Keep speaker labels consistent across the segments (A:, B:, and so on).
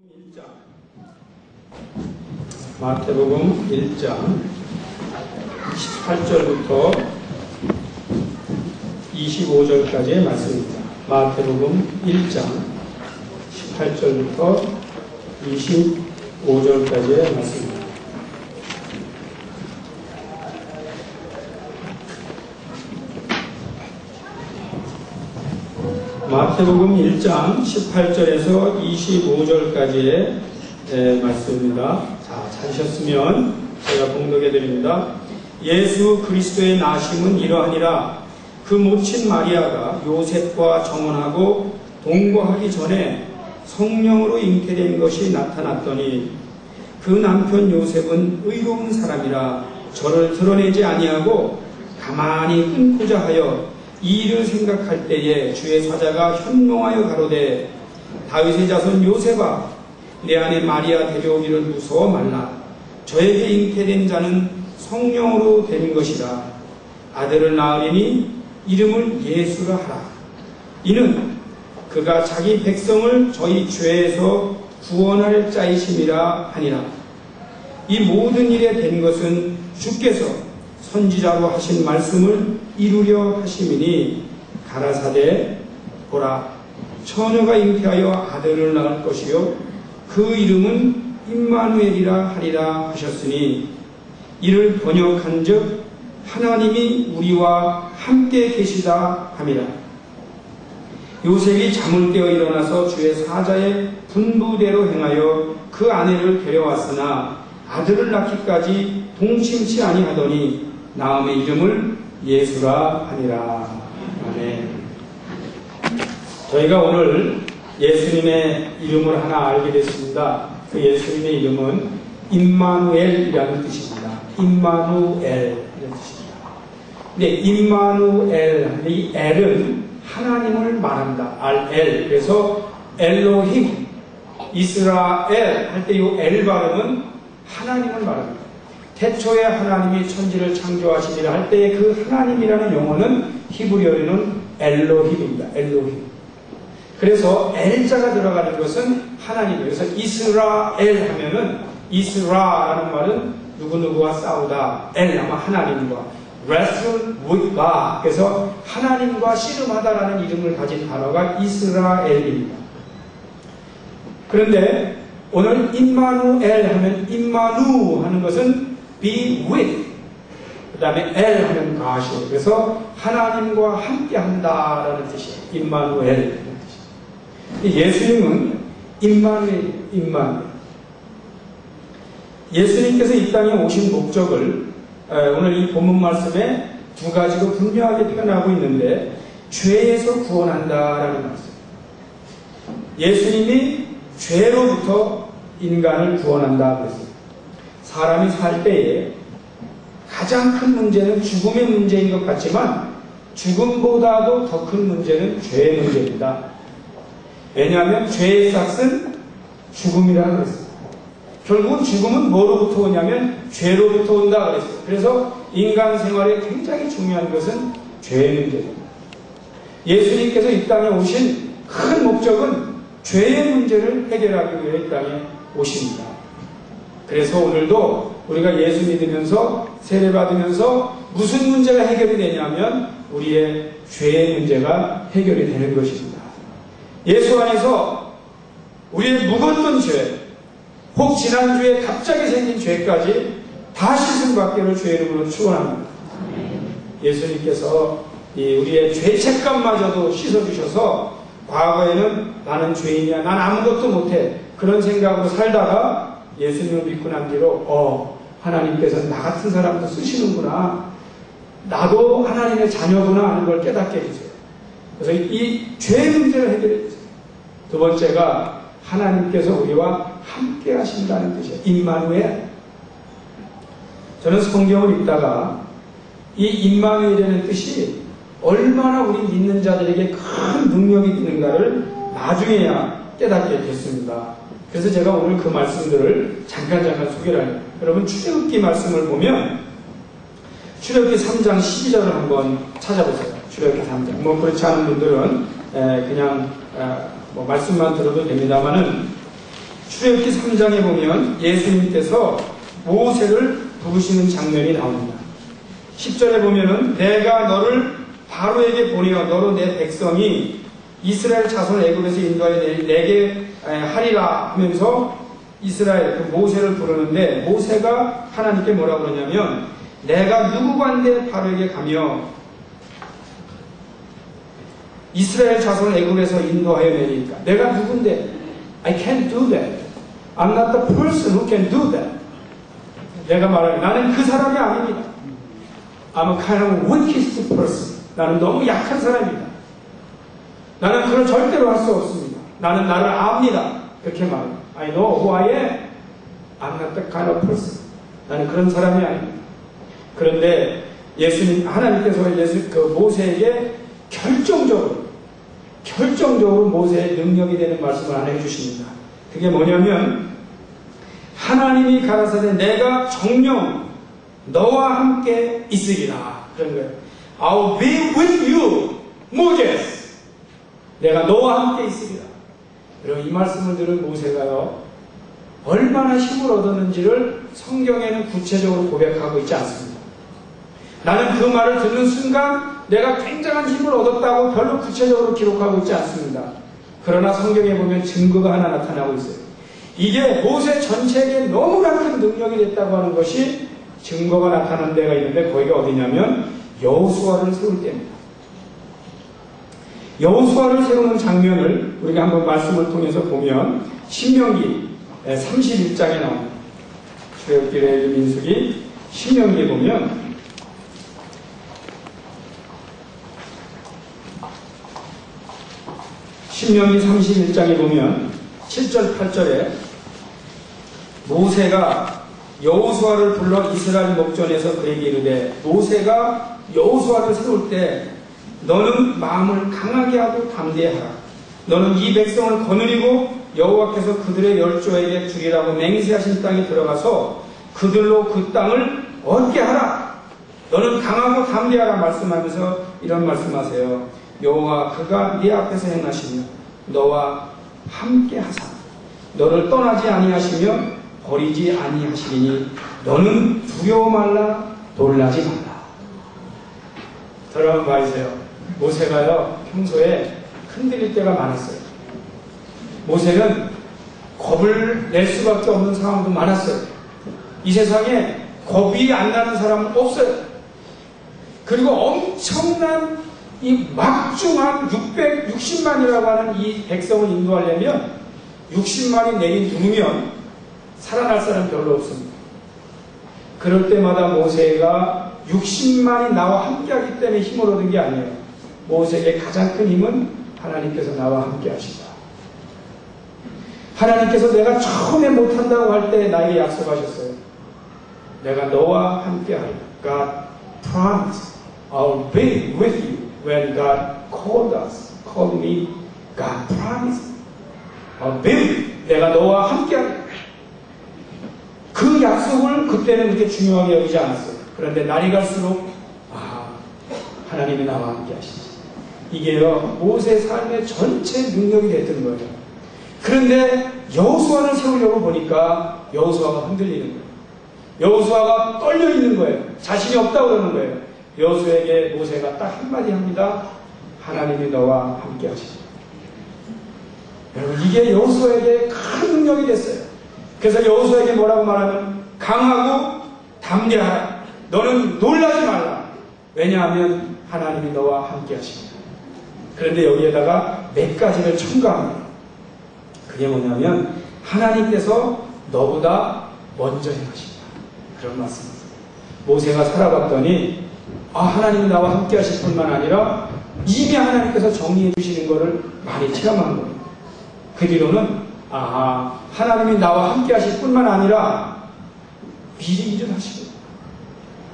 A: 1장 마태복음 1장 18절부터 25절까지의 말씀입니다. 마태복음 1장 18절부터 25절까지의 말씀입니다. 마태복음 1장 18절에서 25절까지의 말씀입니다. 자, 찾으셨으면 제가 봉독해 드립니다. 예수 그리스도의 나심은 이러하니라. 그 모친 마리아가 요셉과 정혼하고 동거하기 전에 성령으로 잉태된 것이 나타났더니 그 남편 요셉은 의로운 사람이라 저를 드러내지 아니하고 가만히 끊고자 하여 이 일을 생각할 때에 주의 사자가 현몽하여 가로되 다윗의 자손 요셉아 내 아내 마리아 데려오기를 무서워 말라. 저에게 잉태된 자는 성령으로 된 것이라. 아들을 낳으리니 이름을 예수라 하라. 이는 그가 자기 백성을 저희 죄에서 구원할 자이심이라 하니라. 이 모든 일에 된 것은 주께서 선지자로 하신 말씀을 이루려 하심이니 가라사대 보라 처녀가 잉태하여 아들을 낳을 것이요 그 이름은 임마누엘이라 하리라 하셨으니 이를 번역한즉 하나님이 우리와 함께 계시다 함이라. 요셉이 잠을 깨어 일어나서 주의 사자의 분부대로 행하여 그 아내를 데려왔으나 아들을 낳기까지 동침치 아니하더니 나음의 이름을 예수라 하니라. 아멘. 저희가 오늘 예수님의 이름을 하나 알게 됐습니다. 그 예수님의 이름은 임마누엘이라는 뜻입니다. 임마누엘 이런 뜻입니다. 근데 임마누엘, 이 엘은 하나님을 말한다. 알-엘. 그래서 엘로힘, 이스라엘 할 때 이 엘 발음은 하나님을 말합니다. 태초에 하나님이 천지를 창조하시리라 할 때의 그 하나님이라는 용어는 히브리어로는 엘로힘입니다. 엘로힘. 그래서 엘자가 들어가는 것은 하나님이에요. 그래서 이스라엘 하면은 이스라라는 말은 누구누구와 싸우다. 엘 아마 하나님과 wrestle with God. 그래서 하나님과 씨름하다라는 이름을 가진 단어가 이스라엘입니다. 그런데 오늘 임마누엘 하면 임마누 하는 것은 be with 그 다음에 엘 하면 God이에요. 그래서 하나님과 함께 한다라는 뜻이에요. 임마누엘 예수님은 임마누엘. 예수님께서 이 땅에 오신 목적을 오늘 이 본문 말씀에 두 가지로 분명하게 표현하고 있는데 죄에서 구원한다라는 말씀. 예수님이 죄로부터 인간을 구원한다 그랬습니다. 사람이 살 때에 가장 큰 문제는 죽음의 문제인 것 같지만 죽음보다도 더 큰 문제는 죄의 문제입니다. 왜냐하면 죄의 싹은 죽음이라고 그랬습니다. 결국은 죽음은 뭐로부터 오냐면 죄로부터 온다 그랬어요. 그래서 인간 생활에 굉장히 중요한 것은 죄의 문제입니다. 예수님께서 이 땅에 오신 큰 목적은 죄의 문제를 해결하기 위해 이 땅에 오십니다. 그래서 오늘도 우리가 예수 믿으면서 세례받으면서 무슨 문제가 해결이 되냐면 우리의 죄의 문제가 해결이 되는 것입니다. 예수 안에서 우리의 묵었던 죄, 혹 지난주에 갑자기 생긴 죄까지 다 씻음받기를 주의 이름으로 축원합니다. 예수님께서 우리의 죄책감마저도 씻어주셔서 과거에는 나는 죄인이야, 난 아무것도 못해 그런 생각으로 살다가 예수님을 믿고 난 뒤로 하나님께서 나 같은 사람도 쓰시는구나, 나도 하나님의 자녀구나 하는 걸 깨닫게 해주세요. 그래서 이 죄의 문제를 해결해 주세요. 두 번째가 하나님께서 우리와 함께 하신다는 뜻이에요. 임마누엘. 저는 성경을 읽다가 이 임마누엘이라는 뜻이 얼마나 우리 믿는 자들에게 큰 능력이 있는가를 나중에야 깨닫게 됐습니다. 그래서 제가 오늘 그 말씀들을 잠깐 소개를 해요. 여러분 출애굽기 말씀을 보면 출애굽기 3장 12절을 한번 찾아보세요. 출애굽기 3장. 뭐 그렇지 않은 분들은 그냥 말씀만 들어도 됩니다만은 출애굽기 3장에 보면 예수님께서 모세를 부르시는 장면이 나옵니다. 10절에 보면은 내가 너를 바로에게 보내어 너로 내 백성이 이스라엘 자손을 애굽에서 인도하여 내게 하리라 하면서 이스라엘 그 모세를 부르는데 모세가 하나님께 뭐라고 그러냐면 내가 누구간데 바로에게 가며 이스라엘 자손을 애굽에서 인도하여 내리니까 내가 누군데 I can't do that. I'm not the person who can do that. 내가 말하는 나는 그 사람이 아닙니다. I'm a kind of weakest person. 나는 너무 약한 사람입니다. 나는 그걸 절대로 할 수 없습니다. 나는 나를 압니다. 그렇게 말합니다. I know who I am. I'm not the kind of person. 나는 그런 사람이 아닙니다. 그런데 예수님, 하나님께서 그 모세에게 결정적으로 모세의 능력이 되는 말씀을 하나 해주십니다. 그게 뭐냐면 하나님이 가라사대 내가 정녕 너와 함께 있으리라 그런 거예요. I'll be with you, Moses. 내가 너와 함께 있으리라. 여러분 이 말씀을 들은 모세가요 얼마나 힘을 얻었는지를 성경에는 구체적으로 고백하고 있지 않습니다. 나는 그 말을 듣는 순간 내가 굉장한 힘을 얻었다고 별로 구체적으로 기록하고 있지 않습니다. 그러나 성경에 보면 증거가 하나 나타나고 있어요. 이게 모세 전체에게 너무나 큰 능력이 됐다고 하는 것이 증거가 나타나는 데가 있는데 거기가 어디냐면 여호수아를 세울 때입니다. 여호수아를 세우는 장면을 우리가 한번 말씀을 통해서 보면 신명기 31장에 나옵니다. 출애굽기, 레위기, 민수기 신명기에 보면 신명기 31장에 보면 7절 8절에 모세가 여호수아를 불러 이스라엘 목전에서 그에게 이르되 모세가 여호수아를 세울 때 너는 마음을 강하게 하고 담대하라. 너는 이 백성을 거느리고 여호와께서 그들의 열조에게 주리라고 맹세하신 땅에 들어가서 그들로 그 땅을 얻게 하라. 너는 강하고 담대하라 말씀하면서 이런 말씀하세요. 여호와 그가 네 앞에서 행하시며 너와 함께 하사 너를 떠나지 아니하시며 버리지 아니하시리니 너는 두려워 말라 놀라지 말라. 여러분 봐주세요. 모세가요 평소에 흔들릴 때가 많았어요. 모세는 겁을 낼 수밖에 없는 상황도 많았어요. 이 세상에 겁이 안 나는 사람은 없어요. 그리고 엄청난 이 막중한 660만이라고 하는 이 백성을 인도하려면 60만이 내린 누우면 살아날 사람 별로 없습니다. 그럴 때마다 모세가 60만이 나와 함께하기 때문에 힘을 얻은 게 아니에요. 모세에게 가장 큰 힘은 하나님께서 나와 함께 하신다. 하나님께서 내가 처음에 못한다고 할 때 나에게 약속하셨어요. 내가 너와 함께 하리라. God promised I'll be with you when God called me. God promised I'll be with you. 내가 너와 함께 하리라. 그 약속을 그때는 그렇게 중요하게 여기지 않았어요. 그런데 날이 갈수록 하나님이 나와 함께 하시지. 이게요 모세 삶의 전체 능력이 됐던 거예요. 그런데 여호수아를 세우려고 보니까 여호수아가 흔들리는 거예요. 여호수아가 떨려 있는 거예요. 자신이 없다고 그러는 거예요. 여호수아에게 모세가 딱 한마디 합니다. 하나님이 너와 함께 하시지. 여러분 이게 여호수아에게 큰 능력이 됐어요. 그래서 여호수아에게 뭐라고 말하면 강하고 담대하라. 너는 놀라지 말라. 왜냐하면 하나님이 너와 함께 하십니다. 그런데 여기에다가 몇 가지를 첨가합니다. 그게 뭐냐면 하나님께서 너보다 먼저 행하신다. 그런 말씀입니다. 모세가 살아봤더니 하나님이 나와 함께 하실 뿐만 아니라 이미 하나님께서 정리해 주시는 것을 많이 체험한 겁니다. 그 뒤로는 하나님이 나와 함께 하실 뿐만 아니라 미리 일어나시고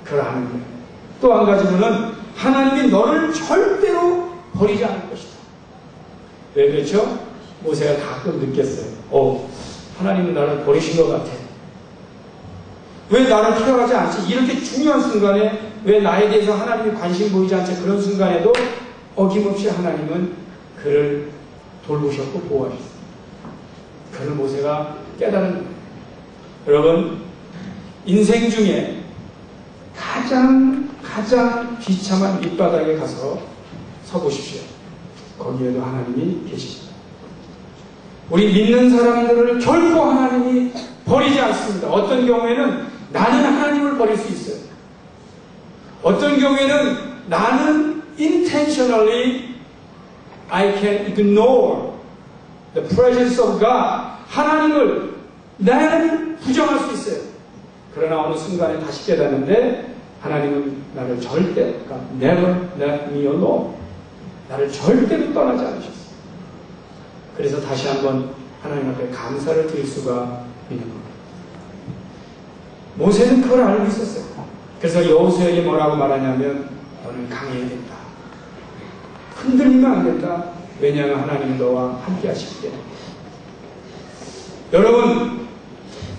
A: 그걸 아는 거예요. 또 한 가지로는 하나님이 너를 절대로 버리지 않을 것이다. 왜 그렇죠? 모세가 가끔 느꼈어요. 하나님은 나를 버리신 것 같아. 왜 나를 필요하지 않지? 이렇게 중요한 순간에 왜 나에 대해서 하나님이 관심 보이지 않지? 그런 순간에도 어김없이 하나님은 그를 돌보셨고 보호하셨어요. 그걸 모세가 깨달은 거예요. 여러분, 인생 중에 가장 비참한 밑바닥에 가서 서보십시오. 거기에도 하나님이 계십니다. 우리 믿는 사람들을 결코 하나님이 버리지 않습니다. 어떤 경우에는 나는 하나님을 버릴 수 있어요. 어떤 경우에는 나는 intentionally I can ignore the presence of God. 하나님을 나는 부정할 수 있어요. 그러나 어느 순간에 다시 깨닫는데 하나님은 나를 절대, 그러니까 never let me alone. 나를 절대로 떠나지 않으셨어요. 그래서 다시 한번 하나님 앞에 감사를 드릴 수가 있는 겁니다. 모세는 그걸 알고 있었어요. 그래서 여호수아에게 뭐라고 말하냐면 너는 강해야 된다. 흔들리면 안 된다. 왜냐하면 하나님은 너와 함께 하시기 때문에. 여러분,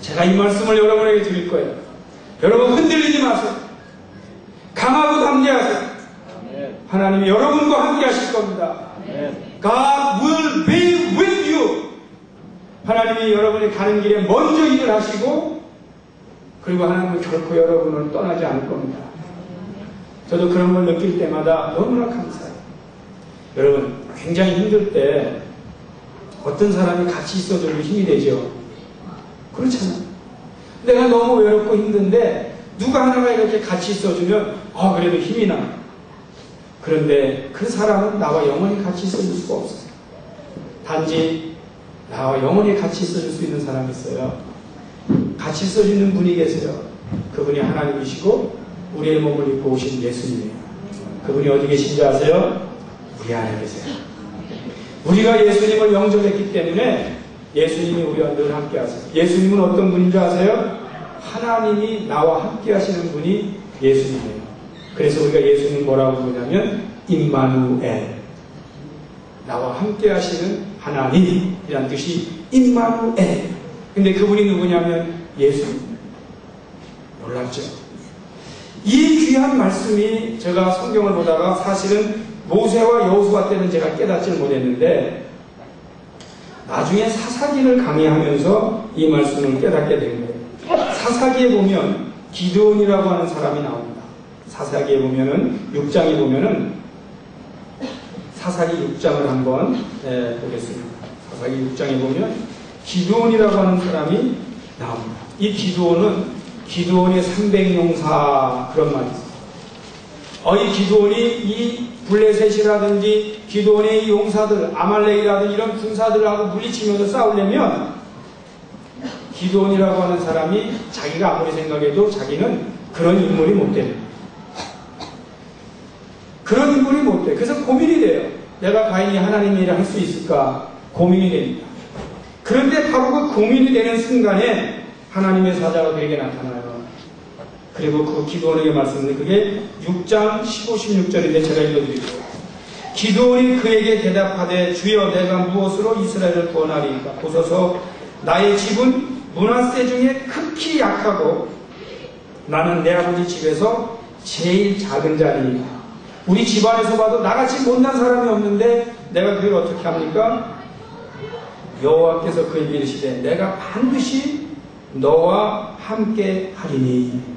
A: 제가 이 말씀을 여러분에게 드릴 거예요. 여러분 흔들리지 마세요. 강하고 담대하세요. 하나님이 여러분과 함께 하실 겁니다. God will be with you. 하나님이 여러분이 가는 길에 먼저 일을 하시고, 그리고 하나님은 결코 여러분을 떠나지 않을 겁니다. 저도 그런 걸 느낄 때마다 너무나 감사해요. 여러분, 굉장히 힘들 때 어떤 사람이 같이 있어줘도 힘이 되죠. 그렇잖아요. 내가 너무 외롭고 힘든데 누가 하나가 이렇게 같이 있어주면 그래도 힘이 나. 그런데 그 사람은 나와 영원히 같이 있어줄 수가 없어요. 단지 나와 영원히 같이 있어줄 수 있는 사람이 있어요. 같이 있어주는 분이 계세요. 그분이 하나님이시고 우리의 몸을 입고 오신 예수님이에요. 그분이 어디 계신지 아세요? 우리 안에 계세요. 우리가 예수님을 영접했기 때문에 예수님이 우리와 늘 함께 하세요. 예수님은 어떤 분인지 아세요? 하나님이 나와 함께 하시는 분이 예수님이에요. 그래서 우리가 예수님 뭐라고 부르냐면 임마누엘, 나와 함께 하시는 하나님이란 뜻이 임마누엘. 근데 그분이 누구냐면 예수님. 놀랍죠? 이 귀한 말씀이 제가 성경을 보다가 사실은 모세와 여호수아 때는 제가 깨닫지를 못했는데 나중에 사사기를 강의하면서 이 말씀을 깨닫게 된 거예요. 사사기에 보면 기드온이라고 하는 사람이 나옵니다. 사사기에 보면은 6장에 보면은 사사기 6장을 한번 보겠습니다. 사사기 6장에 보면 기드온이라고 하는 사람이 나옵니다. 이 기드온의 300용사 그런 말이 있어요. 이 기드온이 이 블레셋이라든지 기드온의 이 용사들, 아말렉이라든지 이런 군사들하고 물리치면서 싸우려면 기드온이라고 하는 사람이 자기가 아무리 생각해도 자기는 그런 인물이 못 됩니다. 그런 인물이 못 돼. 그래서 고민이 돼요. 내가 과연 이 하나님의 일을 할 수 있을까? 고민이 됩니다. 그런데 바로 그 고민이 되는 순간에 하나님의 사자가 그에게 나타나요. 그리고 그 기드온에게 말씀드린 그게 6장 15, 16절인데 제가 읽어드릴게요. 기드온이 그에게 대답하되 주여 내가 무엇으로 이스라엘을 구원하리이까? 보소서 나의 집은 므낫세 중에 극히 약하고 나는 내 아버지 집에서 제일 작은 자리이다. 우리 집안에서 봐도 나같이 못난 사람이 없는데 내가 그걸 어떻게 합니까? 여호와께서 그에게 이르시되 내가 반드시 너와 함께 하리니.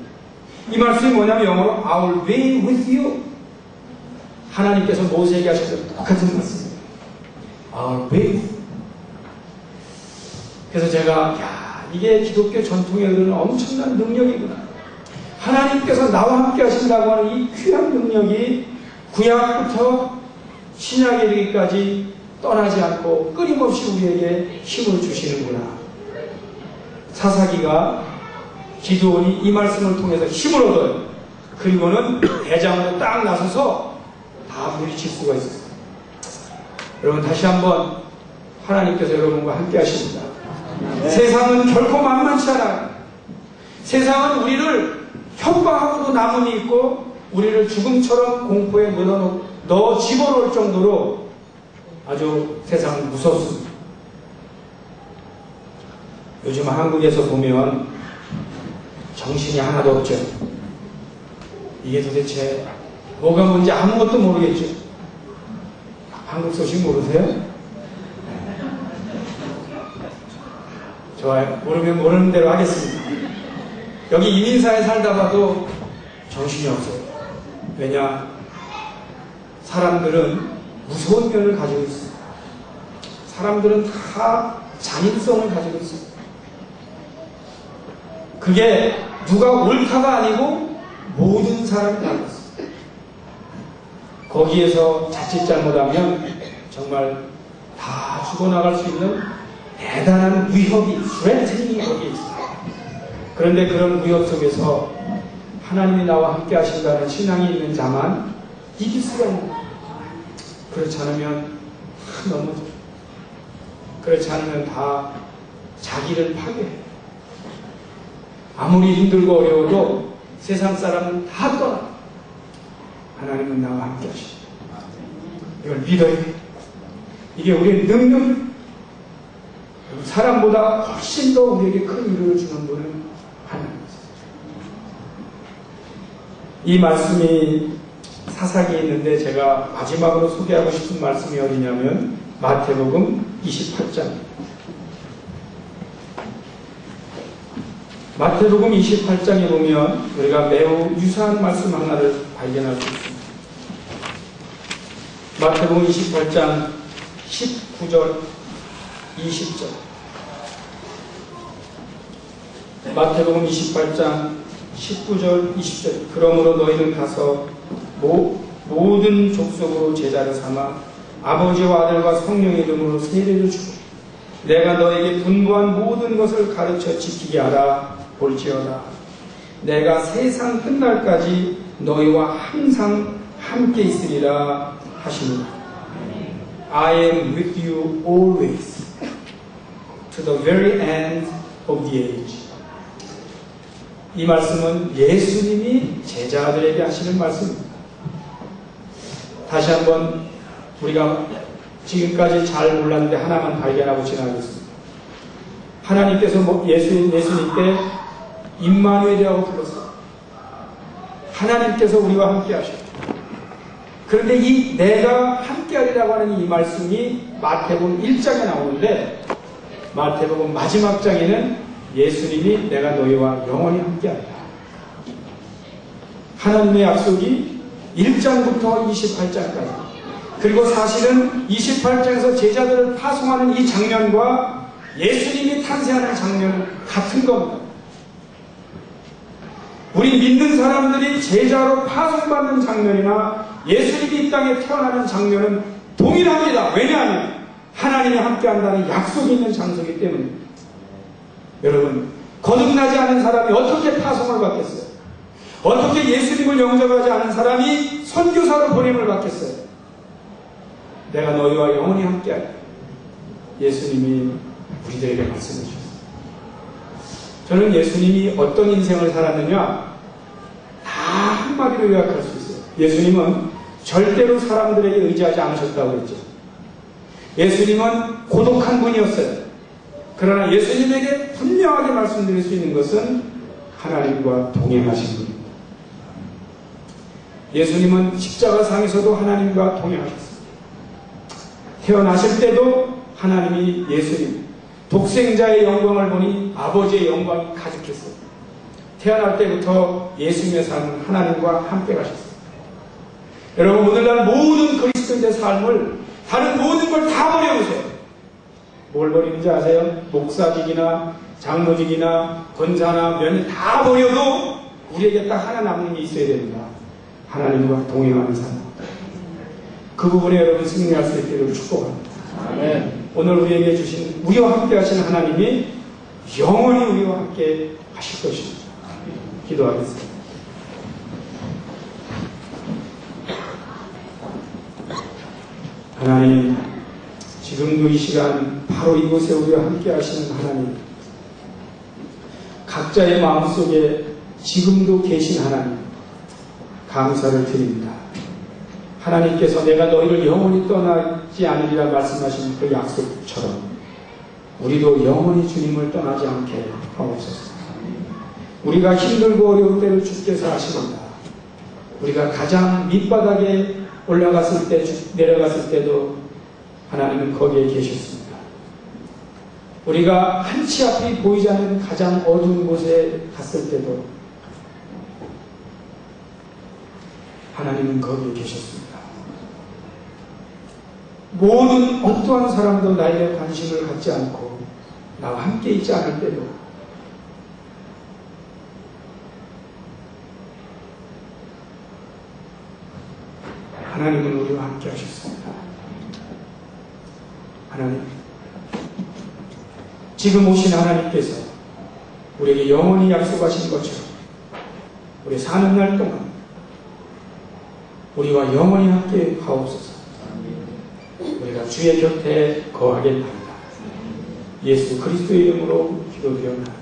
A: 이 말씀이 뭐냐면 영어로 I will be with you. 하나님께서 모세에게 하셨던 똑같은 말씀입니다. I will be with you. 그래서 제가 이게 기독교 전통에 흐르는 엄청난 능력이구나. 하나님께서 나와 함께 하신다고 하는 이 귀한 능력이 구약부터 신약에 이르기까지 떠나지 않고 끊임없이 우리에게 힘을 주시는구나. 사사기가 기드온이 이 말씀을 통해서 힘을 얻어요. 그리고는 대장으로 딱 나서서 다 물리칠 수가 있어요. 여러분 다시 한번 하나님께서 여러분과 함께 하십니다. 네. 세상은 결코 만만치 않아요. 세상은 우리를 협박하고도 남음이 있고 우리를 죽음처럼 공포에 넣어 집어넣을 정도로 아주 세상은 무섭습니다. 요즘 한국에서 보면 정신이 하나도 없죠. 이게 도대체 뭐가 뭔지 아무것도 모르겠죠. 한국 소식 모르세요? 좋아요. 모르는 대로 하겠습니다. 여기 이민사에 살다 봐도 정신이 없어요. 왜냐? 사람들은 무서운 면을 가지고 있어요. 사람들은 다 잔인성을 가지고 있어요. 그게 누가 옳다가 아니고 모든 사람이 다 있어요. 거기에서 자칫 잘못하면 정말 다 죽어나갈 수 있는 대단한 위협이, 스트레스닝이 거기에 있어요. 그런데 그런 위협 속에서 하나님이 나와 함께 하신다는 신앙이 있는 자만 이길 수가 있는 거예요. 그렇지 않으면 다 넘어져요. 그렇지 않으면 다 자기를 파괴해요. 아무리 힘들고 어려워도 세상 사람은 다 떠나. 하나님은 나와 함께 하십니다. 이걸 믿어야 돼요. 이게 우리의 능력, 사람보다 훨씬 더 우리에게 큰 위로를 주는 분은 하나님입니다. 이 말씀이 사사기에 있는데 제가 마지막으로 소개하고 싶은 말씀이 어디냐면 마태복음 28장. 마태복음 28장에 보면 우리가 매우 유사한 말씀 하나를 발견할 수 있습니다. 마태복음 28장 19절 20절. 마태복음 28장 19절 20절. 그러므로 너희는 가서 모든 족속으로 제자를 삼아 아버지와 아들과 성령의 이름으로 세례를 주고 내가 너에게 분부한 모든 것을 가르쳐 지키게 하라. 볼지어다 내가 세상 끝날까지 너희와 항상 함께 있으리라 하시니라. I am with you always to the very end of the age. 이 말씀은 예수님이 제자들에게 하시는 말씀입니다. 다시 한번 우리가 지금까지 잘 몰랐는데 하나만 발견하고 지나가겠습니다. 하나님께서 예수님께 임마누엘이라고 불렀어요. 하나님께서 우리와 함께 하셨죠. 그런데 이 내가 함께하리라고 하는 이 말씀이 마태복음 1장에 나오는데 마태복음 마지막 장에는 예수님이 내가 너희와 영원히 함께하리라. 하나님의 약속이 1장부터 28장까지 그리고 사실은 28장에서 제자들을 파송하는 이 장면과 예수님이 탄생하는 장면은 같은 겁니다. 우리 믿는 사람들이 제자로 파송받는 장면이나 예수님이 이 땅에 태어나는 장면은 동일합니다. 왜냐하면 하나님이 함께한다는 약속이 있는 장소이기 때문입니다. 여러분, 거듭나지 않은 사람이 어떻게 파송을 받겠어요? 어떻게 예수님을 영접하지 않은 사람이 선교사로 보냄을 받겠어요? 내가 너희와 영원히 함께하리라. 예수님이 우리들에게 말씀해 주셨어요. 저는 예수님이 어떤 인생을 살았느냐 다 한마디로 요약할 수 있어요. 예수님은 절대로 사람들에게 의지하지 않으셨다고 했죠. 예수님은 고독한 분이었어요. 그러나 예수님에게 분명하게 말씀드릴 수 있는 것은 하나님과 동행하신 분입니다. 예수님은 십자가상에서도 하나님과 동행하셨습니다. 태어나실 때도 하나님이 예수님 독생자의 영광을 보니 아버지의 영광이 가득했어요. 태어날 때부터 예수님의 삶은 하나님과 함께 가셨어요. 여러분, 오늘날 모든 그리스도인의 삶을 다른 모든 걸 다 버려보세요. 뭘 버리는지 아세요? 목사직이나 장로직이나 권사나 면 다 버려도 우리에게 딱 하나 남는 게 있어야 됩니다. 하나님과 동행하는 삶. 그 부분에 여러분 승리할 수 있기를 축복합니다. 아멘. 오늘 우리에게 주신 우리와 함께 하시는 하나님이 영원히 우리와 함께 하실 것입니다. 기도하겠습니다. 하나님, 지금도 이 시간 바로 이곳에 우리와 함께 하시는 하나님, 각자의 마음속에 지금도 계신 하나님, 감사를 드립니다. 하나님께서 내가 너희를 영원히 떠나지 않으리라 말씀하신 그 약속처럼 우리도 영원히 주님을 떠나지 않게 하옵소서. 우리가 힘들고 어려울 때를 주께서 아십니다. 우리가 가장 밑바닥에 올라갔을 때, 내려갔을 때도 하나님은 거기에 계셨습니다. 우리가 한치 앞이 보이지 않는 가장 어두운 곳에 갔을 때도 하나님은 거기에 계셨습니다. 모든 엉뚱한 사람도 나에게 관심을 갖지 않고 나와 함께 있지 않을 때도 하나님은 우리와 함께 하셨습니다. 하나님, 지금 오신 하나님께서 우리에게 영원히 약속하신 것처럼 우리 사는 날 동안 우리와 영원히 함께 하옵소서. 우리가 주의 곁에 거하겠나이다. 예수 그리스도의 이름으로 기도드렸나이다.